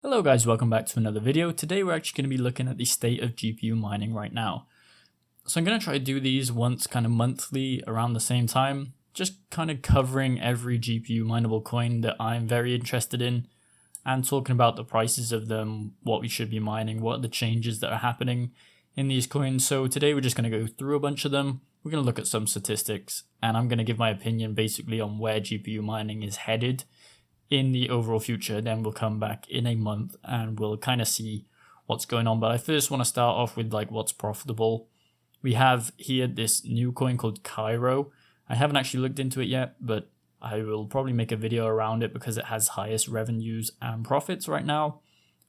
Hello guys, welcome back to another video. Today we're actually going to be looking at the state of GPU mining right now. So I'm going to try to do these once kind of monthly around the same time, just kind of covering every GPU mineable coin that I'm very interested in and talking about the prices of them, what we should be mining, what are the changes that are happening in these coins. So today we're just going to go through a bunch of them. We're going to look at some statistics and I'm going to give my opinion basically on where GPU mining is headed in the overall future. Then we'll come back in a month and we'll kind of see what's going on. But I first want to start off with like what's profitable. We have here this new coin called Cairo. I haven't actually looked into it yet, but I will probably make a video around it because it has highest revenues and profits right now.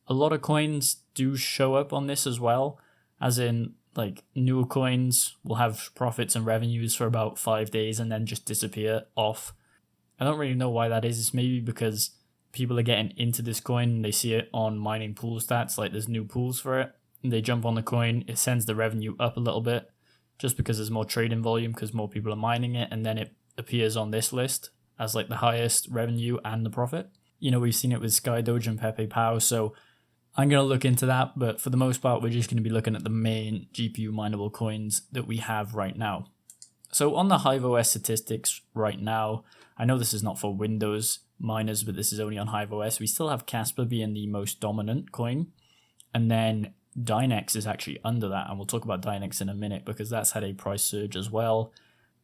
A lot of coins do show up on this as well, as in like newer coins will have profits and revenues for about 5 days and then just disappear off. I don't really know why that is. It's maybe because people are getting into this coin. They see it on mining pool stats, like there's new pools for it. And they jump on the coin. It sends the revenue up a little bit just because there's more trading volume because more people are mining it. And then it appears on this list as like the highest revenue and the profit. You know, we've seen it with Sky Doge and Pepe Pow. So I'm going to look into that. But for the most part, we're just going to be looking at the main GPU mineable coins that we have right now. So on the HiveOS statistics right now, I know this is not for Windows miners, but this is only on HiveOS. We still have Kaspa being the most dominant coin. And then Dynex is actually under that. And we'll talk about Dynex in a minute because that's had a price surge as well.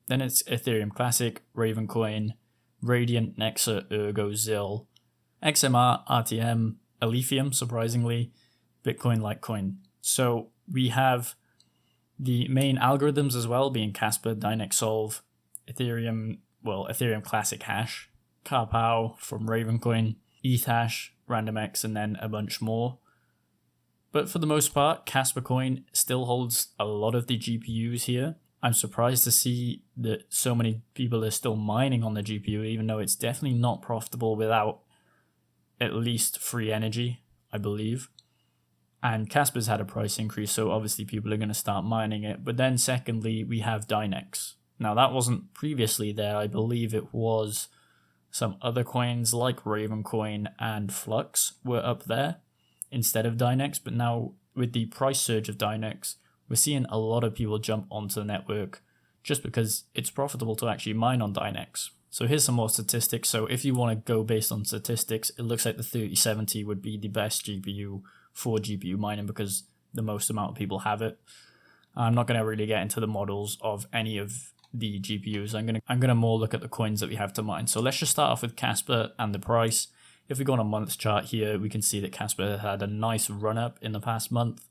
Then it's Ethereum Classic, Ravencoin, Radiant, Nexa, Ergo, Zill, XMR, RTM, Alephium, surprisingly, Bitcoin, Litecoin. So we have the main algorithms as well being Kaspa, Dynex Solve, Ethereum Classic Hash, Carpow from Ravencoin, ETH Hash, RandomX, and then a bunch more. But for the most part, Kaspa Coin still holds a lot of the GPUs here. I'm surprised to see that so many people are still mining on the GPU, even though it's definitely not profitable without at least free energy, I believe. And Kaspa's had a price increase, so obviously people are going to start mining it. But then secondly, we have Dynex. Now that wasn't previously there. I believe it was some other coins like Ravencoin and Flux were up there instead of Dynex. But now with the price surge of Dynex, we're seeing a lot of people jump onto the network just because it's profitable to actually mine on Dynex. So here's some more statistics. So if you want to go based on statistics, it looks like the 3070 would be the best GPU for GPU mining because the most amount of people have it. I'm not going to really get into the models of any of the GPUs. I'm gonna more look at the coins that we have to mine. So let's just start off with Kaspa and the price. If we go on a month chart here, we can see that Kaspa had a nice run up in the past month.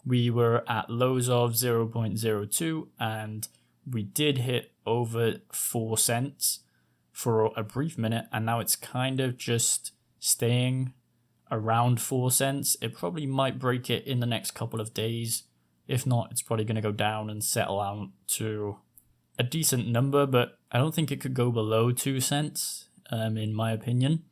We were at lows of 0.02 and we did hit over 4 cents for a brief minute, and now it's kind of just staying around 4 cents. It probably might break it in the next couple of days. If not, it's probably going to go down and settle out to a decent number, but I don't think it could go below 2 cents, in my opinion.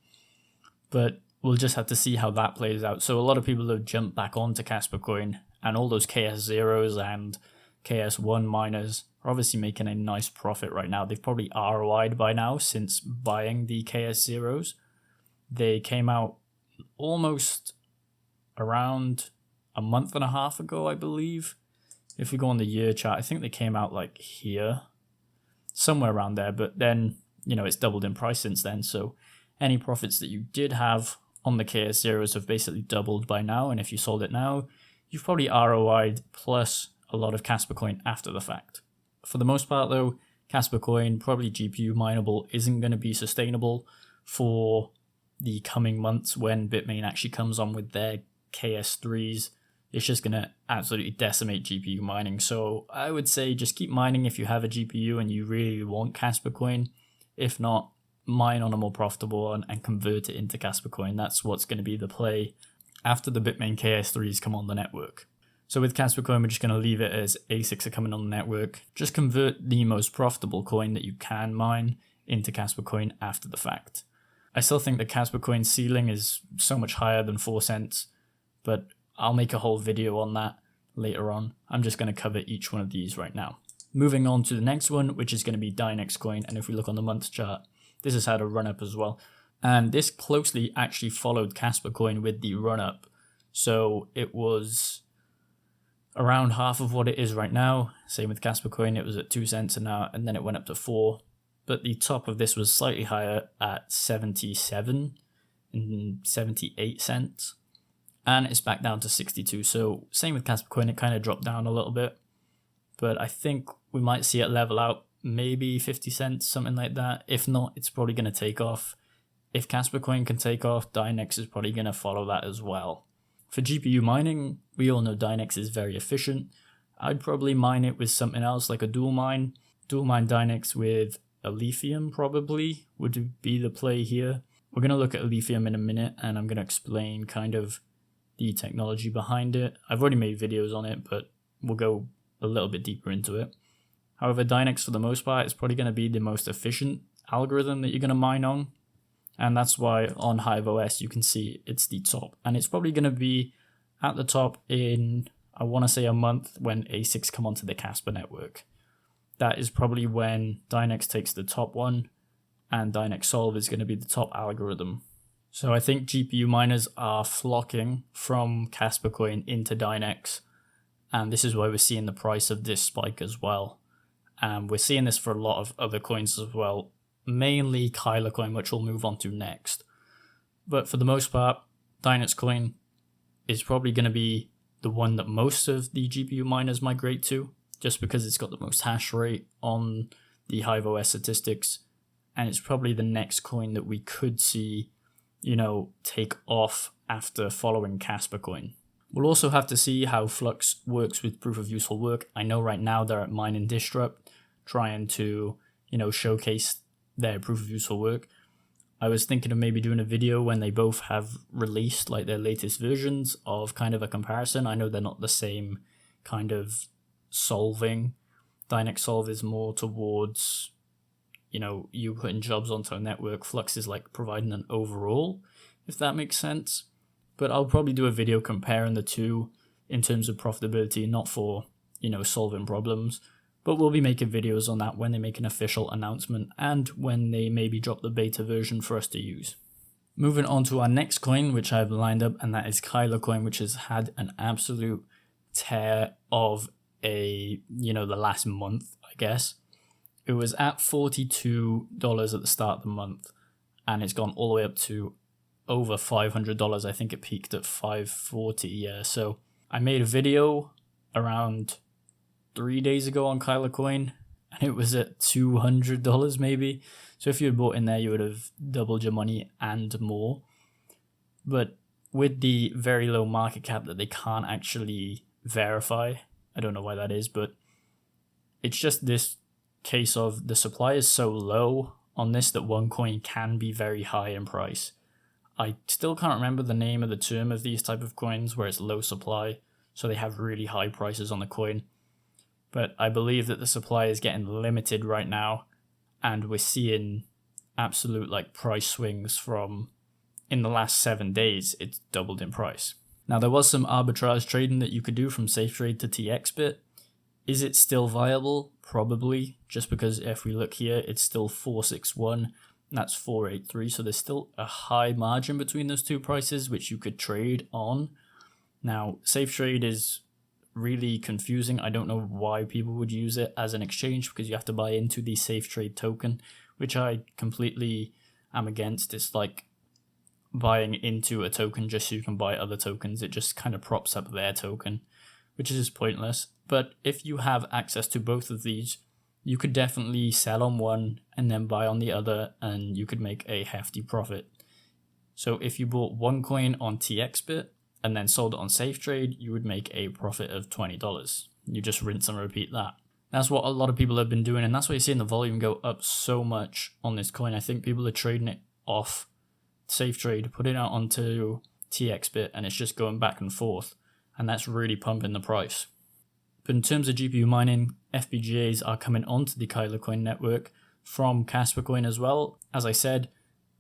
But we'll just have to see how that plays out. So a lot of people have jumped back onto Kaspa Coin, and all those KS0s and KS1 miners are obviously making a nice profit right now. They've probably ROI'd by now since buying the KS0s. They came out almost around a month and a half ago, I believe. If we go on the year chart, I think they came out like here, somewhere around there. But then, you know, it's doubled in price since then. So any profits that you did have on the KS0s have basically doubled by now. And if you sold it now, you've probably ROI'd plus a lot of Kaspa Coin after the fact. For the most part though, Kaspa Coin, probably GPU mineable, isn't going to be sustainable for the coming months when Bitmain actually comes on with their KS3s. It's just going to absolutely decimate GPU mining. So I would say just keep mining if you have a GPU and you really want Kaspa Coin. If not, mine on a more profitable one and convert it into Kaspa Coin. That's what's going to be the play after the Bitmain KS3s come on the network. So with Kaspa Coin, we're just going to leave it as ASICs are coming on the network. Just convert the most profitable coin that you can mine into Kaspa Coin after the fact. I still think the Kaspa Coin ceiling is so much higher than 4 cents, but I'll make a whole video on that later on. I'm just going to cover each one of these right now. Moving on to the next one, which is going to be Dynex Coin. And if we look on the month chart, this has had a run up as well. And this closely actually followed Kaspa Coin with the run up. So it was around half of what it is right now. Same with Kaspa Coin, it was at 2 cents an hour and then it went up to 4. But the top of this was slightly higher at 77 and 78 cents. And it's back down to 62. So same with Kaspa Coin, it kind of dropped down a little bit. But I think we might see it level out, maybe 50 cents, something like that. If not, it's probably going to take off. If Kaspa Coin can take off, Dynex is probably going to follow that as well. For GPU mining, we all know Dynex is very efficient. I'd probably mine it with something else like a dual mine. Dual mine Dynex with Alephium probably would be the play here. We're going to look at Alephium in a minute and I'm going to explain kind of the technology behind it. I've already made videos on it, but we'll go a little bit deeper into it. However, Dynex for the most part is probably going to be the most efficient algorithm that you're going to mine on. And that's why on HiveOS you can see it's the top. And it's probably going to be at the top in, I want to say, a month when ASICs come onto the Kaspa network. That is probably when Dynex takes the top one and Dynex Solve is going to be the top algorithm. So I think GPU miners are flocking from Kaspa Coin into Dynex. And this is why we're seeing the price of this spike as well. And we're seeing this for a lot of other coins as well. Mainly Kylacoin, which we'll move on to next. But for the most part, Dynex Coin is probably going to be the one that most of the GPU miners migrate to, just because it's got the most hash rate on the HiveOS statistics. And it's probably the next coin that we could see, take off after following Kaspa Coin. We'll also have to see how Flux works with proof of useful work. I know right now they're at Mine and Disrupt trying to, showcase their proof of useful work. I was thinking of maybe doing a video when they both have released like their latest versions of kind of a comparison. I know they're not the same kind of solving. Dynex Solve is more towards, you putting jobs onto a network. Flux is like providing an overall, if that makes sense. But I'll probably do a video comparing the two in terms of profitability, not for, solving problems. But we'll be making videos on that when they make an official announcement and when they maybe drop the beta version for us to use. Moving on to our next coin, which I've lined up, and that is Kylacoin, which has had an absolute tear of the last month, I guess. It was at $42 at the start of the month, and it's gone all the way up to over $500. I think it peaked at $540. Yeah, so I made a video around 3 days ago on Kylacoin, and it was at $200 maybe. So if you had bought in there, you would have doubled your money and more. But with the very low market cap that they can't actually verify, I don't know why that is, but it's just this case of the supply is so low on this that one coin can be very high in price. I still can't remember the name of the term of these type of coins where it's low supply, so they have really high prices on the coin. But I believe that the supply is getting limited right now, and we're seeing absolute price swings from, in the last 7 days, it's doubled in price. Now there was some arbitrage trading that you could do from SafeTrade to TXBit. Is it still viable? Probably, just because if we look here, it's still 461, that's 483, so there's still a high margin between those two prices, which you could trade on. Now, SafeTrade is really confusing. I don't know why people would use it as an exchange, because you have to buy into the SafeTrade token, which I completely am against. It's like buying into a token just so you can buy other tokens. It just kind of props up their token, which is just pointless. But if you have access to both of these, you could definitely sell on one and then buy on the other, and you could make a hefty profit. So if you bought one coin on TXBit and then sold it on SafeTrade, you would make a profit of $20. You just rinse and repeat that. That's what a lot of people have been doing, and that's why you're seeing the volume go up so much on this coin. I think people are trading it off SafeTrade, putting it out onto TXBit, and it's just going back and forth, and that's really pumping the price. But in terms of GPU mining, FPGAs are coming onto the Kylacoin network from Kaspa Coin as well. As I said,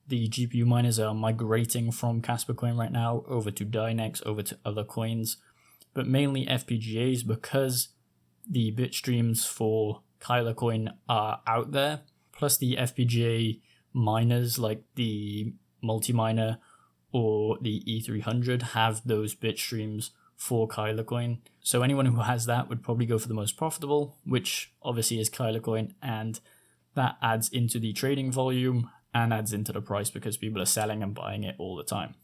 the GPU miners are migrating from Kaspa Coin right now over to Dynex, over to other coins, but mainly FPGAs, because the bit streams for Kylacoin are out there, plus the FPGA miners like the multi-miner or the E300 have those bit streams for Kylacoin. So anyone who has that would probably go for the most profitable, which obviously is Kylacoin, and that adds into the trading volume and adds into the price because people are selling and buying it all the time.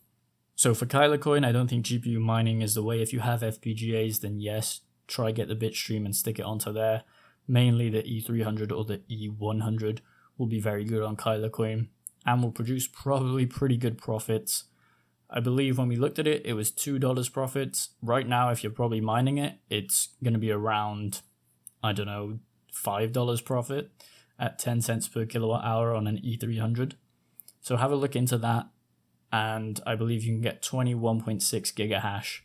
So for Kylacoin, I don't think GPU mining is the way. If you have FPGAs, then yes, try get the bit stream and stick it onto there. Mainly the E300 or the E100 will be very good on Kylacoin and will produce probably pretty good profits. I believe when we looked at it, it was $2 profits. Right now, if you're probably mining it, it's going to be around, I don't know, $5 profit at 10 cents per kilowatt hour on an E300. So have a look into that. And I believe you can get 21.6 gigahash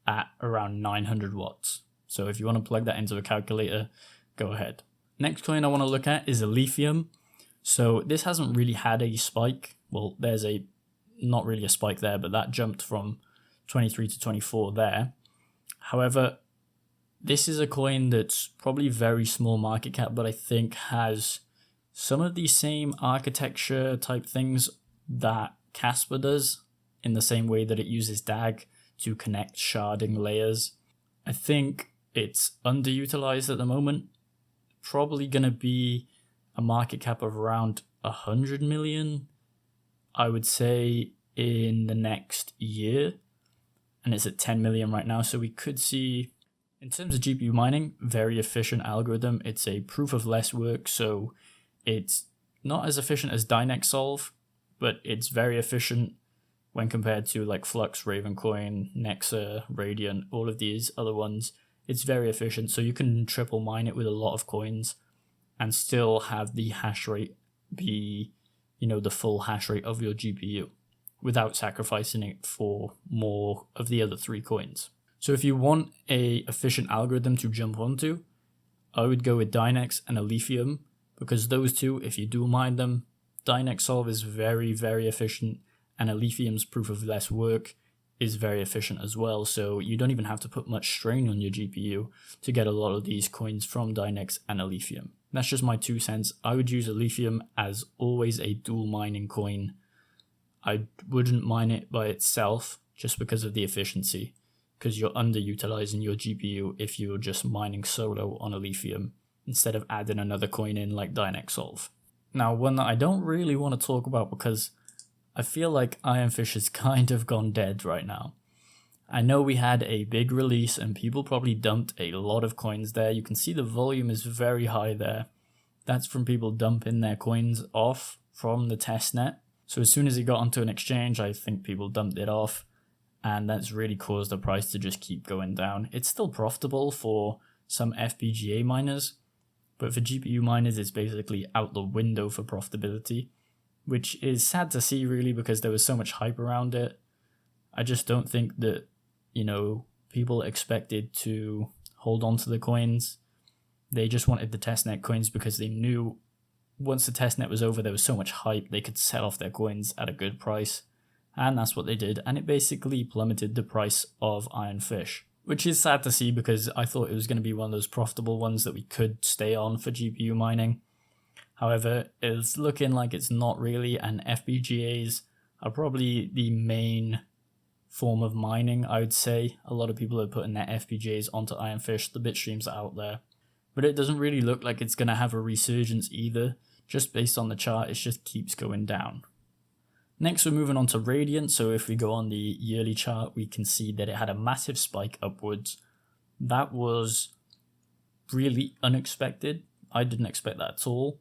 at around 900 watts. So if you want to plug that into a calculator, go ahead. Next coin I want to look at is Alephium. So this hasn't really had a spike. Well, there's not really a spike there, but that jumped from 23 to 24 there. However, this is a coin that's probably very small market cap, but I think has some of the same architecture type things that Kaspa does, in the same way that it uses DAG to connect sharding layers. I think it's underutilized at the moment. Probably going to be a market cap of around 100 million, I would say, in the next year. And it's at 10 million right now. So we could see, in terms of GPU mining, very efficient algorithm. It's a proof of less work. So it's not as efficient as Dynex solve, but it's very efficient when compared to like Flux, Ravencoin, Nexa, Radiant, all of these other ones. It's very efficient, so you can triple mine it with a lot of coins and still have the hash rate be, the full hash rate of your GPU without sacrificing it for more of the other 3 coins. So if you want a efficient algorithm to jump onto, I would go with Dynex and Alephium, because those two, if you dual mine them, Dynex solve is very, very efficient, and Alephium's proof of less work is very efficient as well. So you don't even have to put much strain on your GPU to get a lot of these coins from Dynex and Alephium. That's just my 2 cents. I would use Alephium as always a dual mining coin. I wouldn't mine it by itself just because of the efficiency, because you're underutilizing your GPU if you're just mining solo on Alephium instead of adding another coin in like Dynex solve. Now, one that I don't really want to talk about because I feel like Ironfish has kind of gone dead right now. I know we had a big release and people probably dumped a lot of coins there. You can see the volume is very high there. That's from people dumping their coins off from the testnet. So as soon as it got onto an exchange, I think people dumped it off, and that's really caused the price to just keep going down. It's still profitable for some FPGA miners, but for GPU miners, it's basically out the window for profitability, which is sad to see really, because there was so much hype around it. I just don't think that, people expected to hold on to the coins. They just wanted the testnet coins because they knew once the testnet was over, there was so much hype, they could sell off their coins at a good price. And that's what they did. And it basically plummeted the price of Ironfish, which is sad to see because I thought it was going to be one of those profitable ones that we could stay on for GPU mining. However, it's looking like it's not really, and FPGAs are probably the main form of mining, I would say. A lot of people are putting their FPGAs onto Ironfish, the bit streams are out there. But it doesn't really look like it's going to have a resurgence either. Just based on the chart, it just keeps going down. Next, we're moving on to Radiant. So if we go on the yearly chart, we can see that it had a massive spike upwards. That was really unexpected. I didn't expect that at all.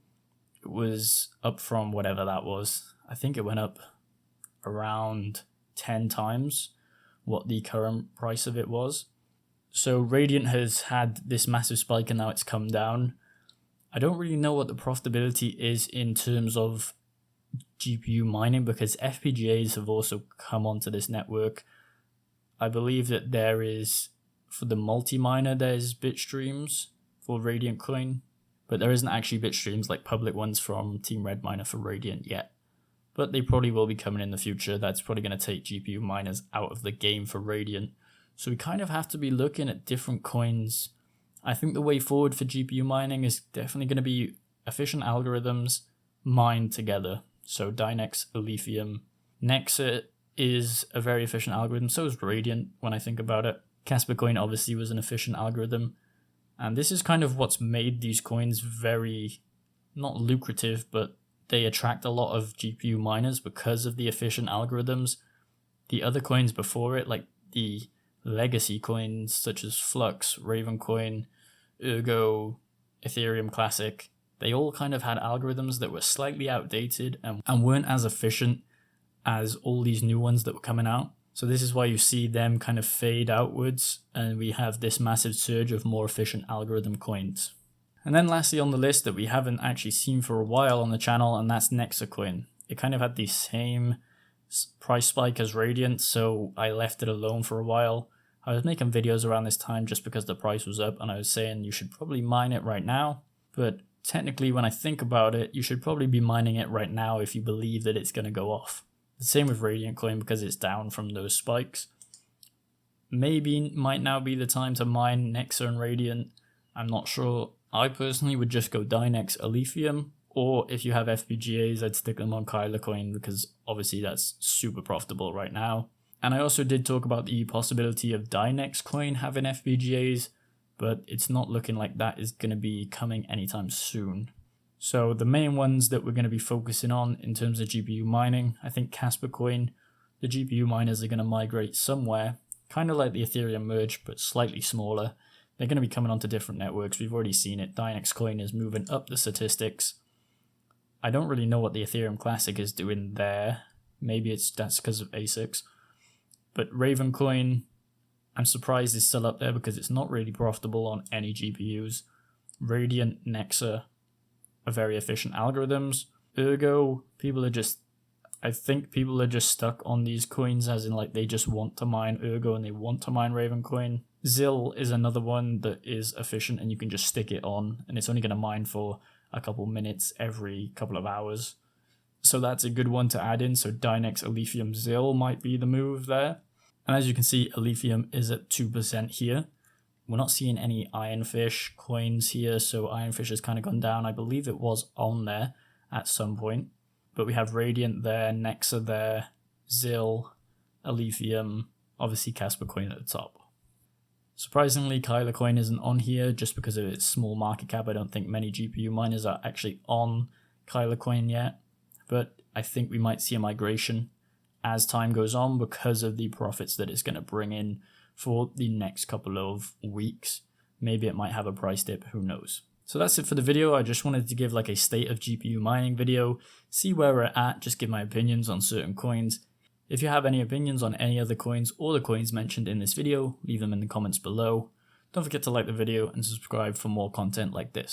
It was up from whatever that was. I think it went up around 10 times what the current price of it was. So Radiant has had this massive spike and now it's come down. I don't really know what the profitability is in terms of GPU mining, because FPGAs have also come onto this network. I believe that there is, for the multi-miner, there's bit streams for Radiant Coin, but there isn't actually bit streams like public ones from Team Red Miner for Radiant yet. But they probably will be coming in the future. That's probably going to take GPU miners out of the game for Radiant. So we kind of have to be looking at different coins. I think the way forward for GPU mining is definitely going to be efficient algorithms mined together. So Dynex, Alephium, Nexa is a very efficient algorithm, so is Radiant when I think about it. Kaspa Coin obviously was an efficient algorithm, and this is kind of what's made these coins very, not lucrative, but they attract a lot of GPU miners because of the efficient algorithms. The other coins before it, like the legacy coins such as Flux, Ravencoin, Ergo, Ethereum Classic, they all kind of had algorithms that were slightly outdated and weren't as efficient as all these new ones that were coming out. So this is why you see them kind of fade outwards, and we have this massive surge of more efficient algorithm coins. And then lastly on the list that we haven't actually seen for a while on the channel, and that's Nexa coin. It kind of had the same price spike as Radiant, so I left it alone for a while. I was making videos around this time just because the price was up, and I was saying you should probably mine it right now. But technically, when I think about it, you should probably be mining it right now if you believe that it's going to go off. The same with Radiant coin because it's down from those spikes. Maybe might now be the time to mine Nexa and Radiant. I'm not sure. I personally would just go Dynex, Alephium, or if you have FPGAs, I'd stick them on Kylacoin because obviously that's super profitable right now. And I also did talk about the possibility of Dynex coin having FPGAs, but it's not looking like that is going to be coming anytime soon. So the main ones that we're going to be focusing on in terms of GPU mining, I think Kaspa Coin, the GPU miners are going to migrate somewhere, kind of like the Ethereum merge, but slightly smaller. They're going to be coming onto different networks. We've already seen it. Dynex coin is moving up the statistics. I don't really know what the Ethereum Classic is doing there. Maybe that's because of ASICs. But Ravencoin, I'm surprised is still up there because it's not really profitable on any GPUs. Radiant, Nexa are very efficient algorithms. Ergo, I think people are just stuck on these coins as in like they just want to mine Ergo and they want to mine Ravencoin. Zill is another one that is efficient and you can just stick it on and it's only going to mine for a couple minutes every couple of hours. So that's a good one to add in. So Dynex, Alephium, Zill might be the move there. And as you can see, Alephium is at 2% here. We're not seeing any Ironfish coins here, so Ironfish has kind of gone down. I believe it was on there at some point. But we have Radiant there, Nexa there, Zill, Alephium, obviously Kaspa Coin at the top. Surprisingly, Kylacoin isn't on here just because of its small market cap. I don't think many GPU miners are actually on Kylacoin yet. But I think we might see a migration as time goes on because of the profits that it's going to bring in for the next couple of weeks. Maybe it might have a price dip, who knows. So that's it for the video. I just wanted to give like a state of GPU mining video, see where we're at, just give my opinions on certain coins. If you have any opinions on any other coins or the coins mentioned in this video, leave them in the comments below. Don't forget to like the video and subscribe for more content like this.